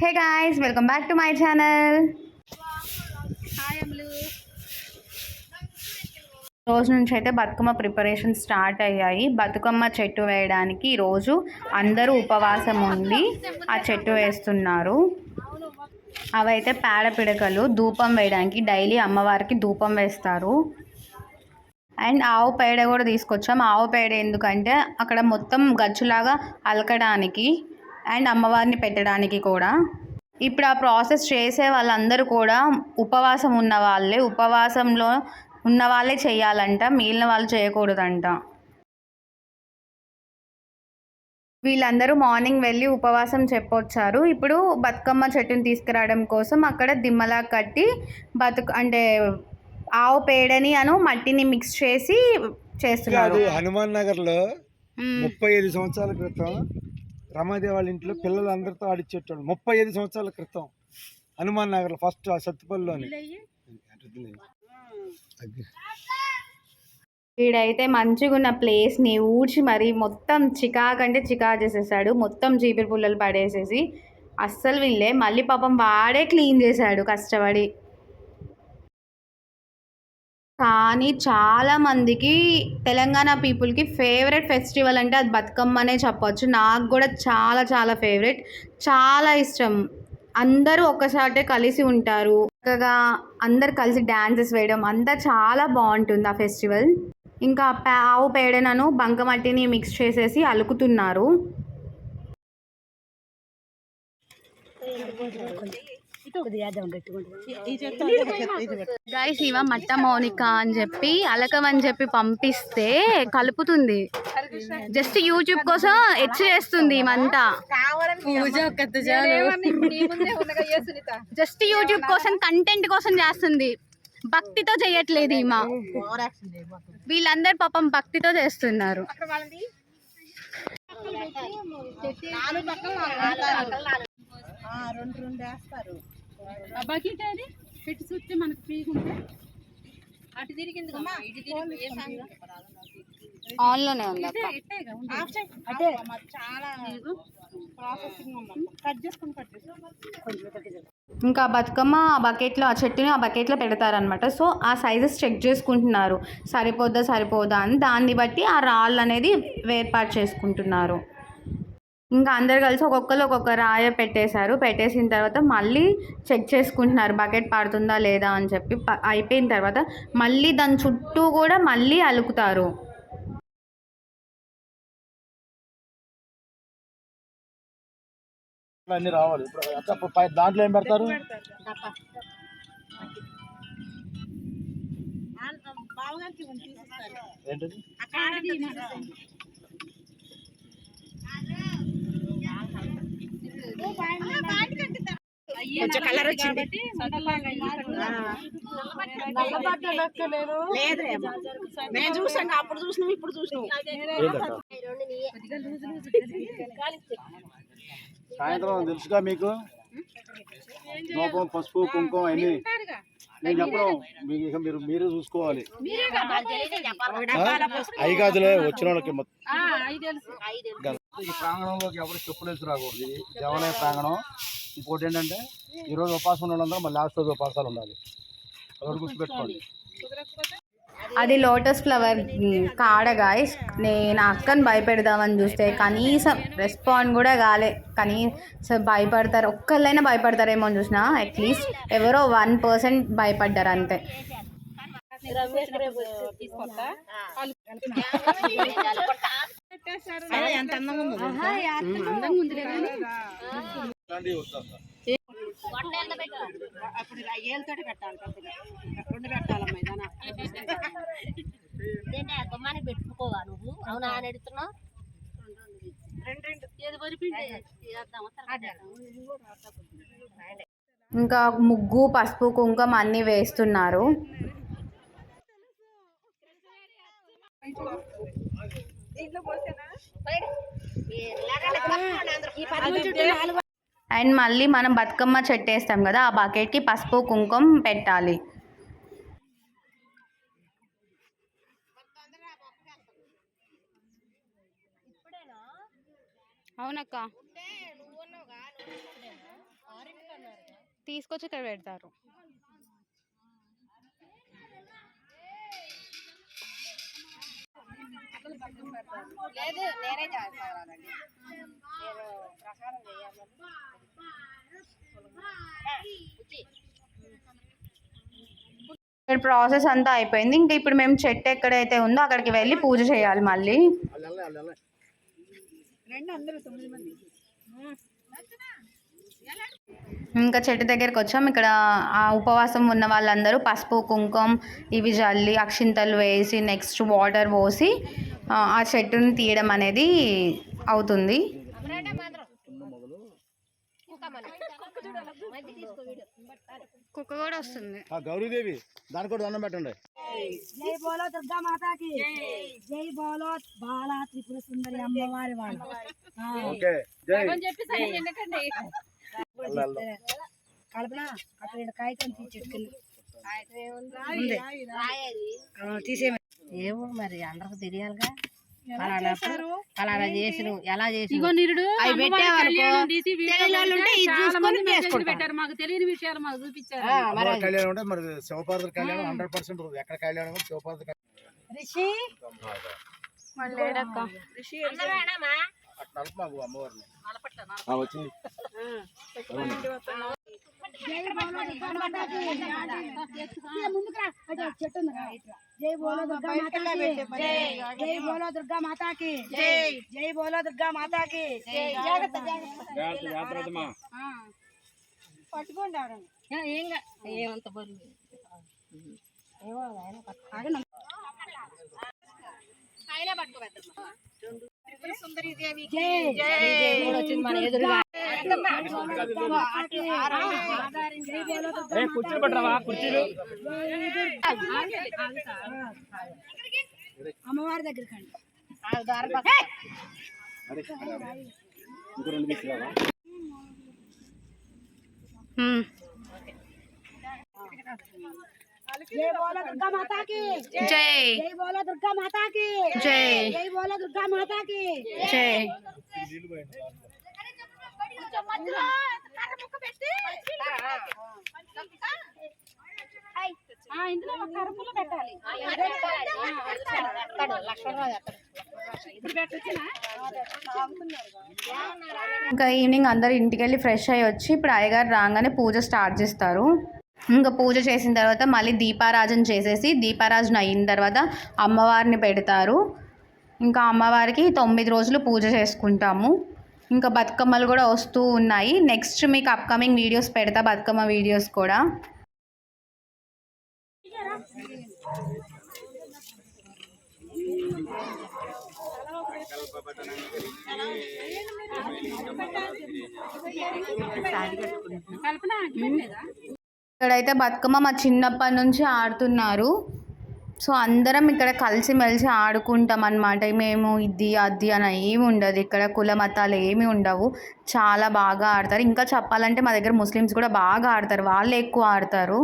Hey guys, welcome back to my channel. Hi Ammulu. రోజు నుంచి అయితే బతుకమ్మ ప్రిపరేషన్ స్టార్ట్ అయ్యాయి. బతుకమ్మ చెట్టు వేయడానికి ఈరోజు అందరూ ఉపవాసం ఉండి ఆ చెట్టు వేస్తున్నారు. అవైతే పేడ పిడకలు ధూపం వేయడానికి డైలీ అమ్మవారికి ధూపం వేస్తారు. అండ్ ఆవు పేడ కూడా తీసుకొచ్చాం. ఆవు పేడ ఎందుకంటే అక్కడ మొత్తం గచ్చులాగా అలకడానికి అండ్ అమ్మవారిని పెట్టడానికి కూడా. ఇప్పుడు ఆ ప్రాసెస్ చేసే వాళ్ళందరూ కూడా ఉపవాసం ఉన్న వాళ్ళే, ఉపవాసంలో ఉన్న వాళ్ళే చేయాలంట, మిగిలిన వాళ్ళు చేయకూడదంట. వీళ్ళందరూ మార్నింగ్ వెళ్ళి ఉపవాసం చెప్పొచ్చారు. ఇప్పుడు బతుకమ్మ చెట్టుని తీసుకురావడం కోసం అక్కడ దిమ్మలా కట్టి అంటే ఆవు పేడని మట్టిని మిక్స్ చేసి చేస్తున్నారు. హనుమాన్ నగర్ లో 35 సంవత్సరాల క్రితం రమాదేవి వాళ్ళ ఇంట్లో పిల్లలందరితో ఆడిచ్చేటాడు. 35 సంవత్సరాల క్రితం హనుమాన్ నగర్ లో ఫస్ట్ సత్తుపల్లిలోని. వీడైతే మంచిగా ఉన్న ప్లేస్ని ఊడ్చి మరి మొత్తం చికాకంటే చికాకు చేసేసాడు. మొత్తం చీపిరి పుల్లలు పడేసేసి అస్సలు వీళ్ళే మళ్ళీ పాపం వాడే క్లీన్ చేశాడు కష్టపడి. కానీ చాలామందికి తెలంగాణ పీపుల్కి ఫేవరెట్ ఫెస్టివల్ అంటే అది బతుకమ్మనే చెప్పొచ్చు. నాకు కూడా చాలా చాలా ఫేవరెట్, చాలా ఇష్టం. అందరూ ఒక్కసాటే కలిసి ఉంటారు, చక్కగా అందరు కలిసి డ్యాన్సెస్ వేయడం అంతా చాలా బాగుంటుంది ఆ ఫెస్టివల్. ఇంకా ఆవు పేడనను బంకమట్టిని మిక్స్ చేసేసి అలుకుతున్నారు. గైస్, ఇవ మట్ట మౌనిక అని చెప్పి అలకమని చెప్పి పంపిస్తే కలుపుతుంది. జస్ట్ యూట్యూబ్ కోసం చేస్తుంది ఇవంతా. జస్ట్ యూట్యూబ్ కోసం, కంటెంట్ కోసం చేస్తుంది, భక్తితో చేయట్లేదు ఈమె. వీళ్ళందరూ పాపం భక్తితో చేస్తున్నారు. బకెట్ అది పెట్టి చూస్తే మనకు ఫ్రీగా ఉంటే అటు తిరిగింది ఆన్లోనే ఉంది. ఇంకా బతుకమ్మ ఆ బకెట్లో, ఆ చెట్టుని ఆ బకెట్లో పెడతారనమాట. సో ఆ సైజెస్ చెక్ చేసుకుంటున్నారు, సరిపోదా అని. దాన్ని బట్టి ఆ రాళ్ళు అనేది వేర్పాటు చేసుకుంటున్నారు. ఇంకా అందరు కలిసి ఒక్కొక్క రాయ పెట్టేసిన తర్వాత మళ్ళీ చెక్ చేసుకుంటున్నారు బకెట్ పడుతుందా లేదా అని చెప్పి. అయిపోయిన తర్వాత మళ్ళీ దాని చుట్టూ కూడా మళ్ళీ అలుకుతారు. అన్ని రావాలి. దాంట్లో ఏం పెడతారు? ఏంటది? కొంచెం కలర్ వచ్చింది. మేము చూసాం, అప్పుడు చూసినాం, ఇప్పుడు చూసినాం. సాయంత్రం తెలుసుగా మీకు పసుపు కుంకుమ అన్ని నేను చెప్పడం మీకు, ఇక మీరు చూసుకోవాలి. అయి కాదులే వచ్చిన వాళ్ళకి. ఈ ప్రాంగణంలోకి ఎవరు చెప్పులు వేసి రాకూడదు. ఇది దేవాలయ ప్రాంగణం. ఇంకోటి ఏంటంటే ఈరోజు ఉపాసం ఉన్న వాళ్ళందరూ మళ్ళీ లాస్ట్ రోజు ఉపాసాలు ఉండాలి. ఎవరు గుర్తుపెట్టుకోండి. అది లోటస్ ఫ్లవర్ కాడ గాయస్. నేను అక్కని భయపెడదామని చూస్తే కనీసం రెస్పాండ్ కూడా కాలే. కనీసం భయపడతారు, ఒక్కళ్ళైనా భయపడతారేమో అని చూసినా. అట్లీస్ట్ ఎవరో 1% భయపడ్డారు అంతే. పెట్టుకోవా నువ్వు? అవునా అని అడుగుతున్నావు. ఇంకా ముగ్గు, పసుపు, కుంకుమ అన్నీ వేస్తున్నారు. అండ్ మళ్ళీ మనం బతుకమ్మ చెట్టు వేస్తాం కదా, ఆ బకెట్కి పసుపు కుంకుమ పెట్టాలి. అవునక్క. తీసుకొచ్చి ఇక్కడ పెడతారు. లేదు నేనే చేస్తానండి. నేను ప్రసాదం చేయాలి. ఇక్కడ ప్రాసెస్ అంతా అయిపోయింది. ఇంకా ఇప్పుడు మేము చెట్టు ఎక్కడైతే ఉందో అక్కడికి వెళ్ళి పూజ చేయాలి మళ్ళీ. ఇంకా చెట్టు దగ్గరికి వచ్చాం. ఇక్కడ ఆ ఉపవాసం ఉన్న వాళ్ళందరూ పసుపు కుంకుమ ఇవి జల్లి అక్షింతలు వేసి నెక్స్ట్ వాటర్ పోసి ఆ చెట్టుని తీయడం అనేది అవుతుంది. కుక్క కూడా వస్తుంది. గౌరీదేవి దాని కూడా దండం పెట్టండి. జై బోలో దుర్గా మాతాకి జై బోలో బాలా త్రిపుర సుందరి అమ్మవారి వాళ్ళు కల్పన అక్కడ కాగితం తీసే ఏమో మరి అందరికి తెలియాలిగా. అలా చేసి ఎలా చేసి పెట్టారు. మాకు తెలియని విషయాలు మాకు చూపించారు. కళ్యాణం అంటే మరి శివపార్వతి కళ్యాణం 100% ఎక్కడ కళ్యాణం శివపార్వతి రిషి మాకు అమ్మవారిని వచ్చింది. జై బోలో దుర్గా మాతాకి జై బోలో దుర్గా మాతాకి జై బోలో దుర్గా మాతాకి పట్టుకోండి ఏమంత బరువు మన ఎదురుగా కుర్చీలు పట్టరావా కుర్చీలు అమ్మవారి దగ్గరికి అండి. జై బోలో దుర్గా మాతాకి జై జై బోలో దుర్గా మాతాకి జై జై బోలో దుర్గా మాతాకి జై. ఇందులో ఒక కరుపులో పెట్టాలి. ఇంకా ఈవినింగ్ అందరు ఇంటికి వెళ్ళి ఫ్రెష్ అయ్యి వచ్చి ఇప్పుడు అయ్యగారు రాగానే పూజ స్టార్ట్ చేస్తారు. ఇంకా పూజ చేసిన తర్వాత మళ్ళీ దీపారాజన చేసేసి దీపారాజన అయిన తర్వాత అమ్మవారిని పెడతారు. ఇంకా అమ్మవారికి 9 రోజులు పూజ చేసుకుంటాము. ఇంకా బతుకమ్మలు కూడా వస్తూ ఉన్నాయి. నెక్స్ట్ మీకు అప్కమింగ్ వీడియోస్ పెడతా, బతుకమ్మ వీడియోస్ కూడా. ఇక్కడైతే బతుకమ్మ మా చిన్నప్పటి నుంచి ఆడుతున్నారు. సో అందరం ఇక్కడ కలిసిమెలిసి ఆడుకుంటాం అన్నమాట. మేము ఇది అది అని ఏమి ఉండదు. ఇక్కడ కుల మతాలు ఏమి ఉండవు. చాలా బాగా ఆడతారు. ఇంకా చెప్పాలంటే మా దగ్గర ముస్లిమ్స్ కూడా బాగా ఆడతారు. వాళ్ళే ఎక్కువ ఆడతారు.